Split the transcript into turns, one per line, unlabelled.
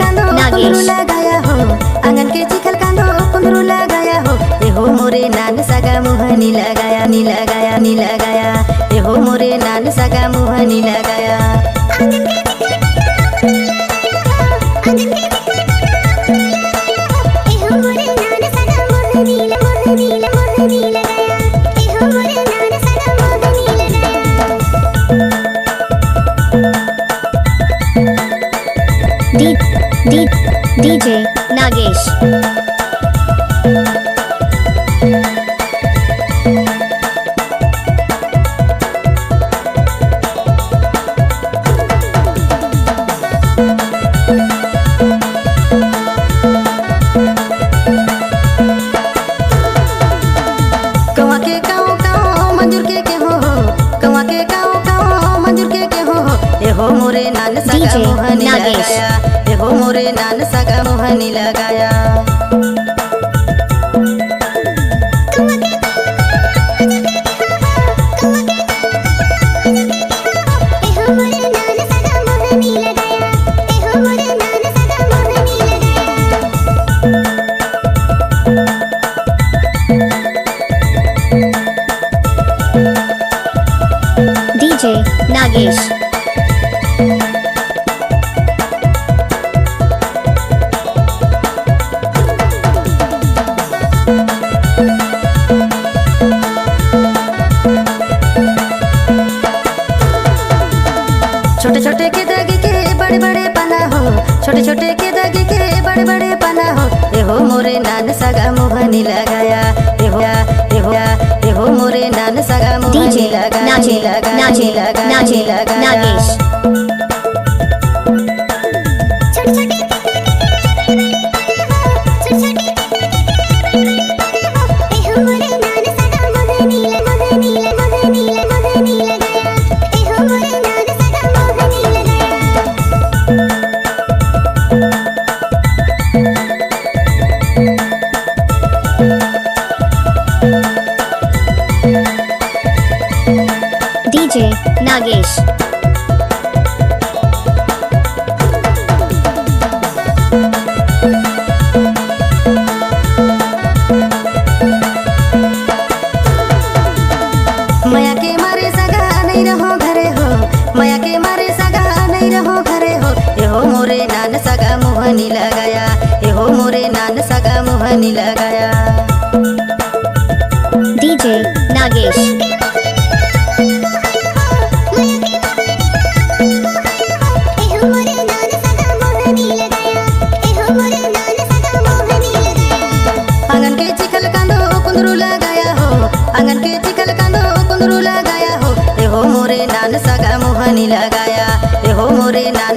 लगाया हो आंगन के चिखल कांदो कुंदरू लगाया हो ए हो मोरे नान सगा मुहनी लगाया नी लगाया नी लगाया ए हो मोरे नान सगा मुहनी लगाया
DJ Nagesh
कवा के काओ काओ मंजूर के हो कवा के काओ काओ मंजूर के हो ए हो मोरे नान सगा मुहनी लगाया ए हो मोरे नान सगा मुहनी लगाया
DJ Nagesh
छोटे छोटे के दागी के बड़े बड़े पना हो छोटे छोटे के दागी के बड़े बड़े पना हो ए हो मोरे नान सगा मुहनी लगाया ए हो मोरे नान सगा मुहनी लगाया
Nagesh DJ Nagesh
माया के मारे सगा नहीं रहो घरे हो माया के मारे सगा नहीं रहो घरे हो ए हो मोरे नान सगा मुहनी लगाया ए हो मोरे नान सगा मुहनी लगाया
DJ Nagesh
आंगन के चिखल कांदो कुंदरू लगाया हो आंगन के चिखल कांदो कुंदरू लगाया हो ए हो मोरे नान सगा मुहनी लगाया ए हो मोरे नान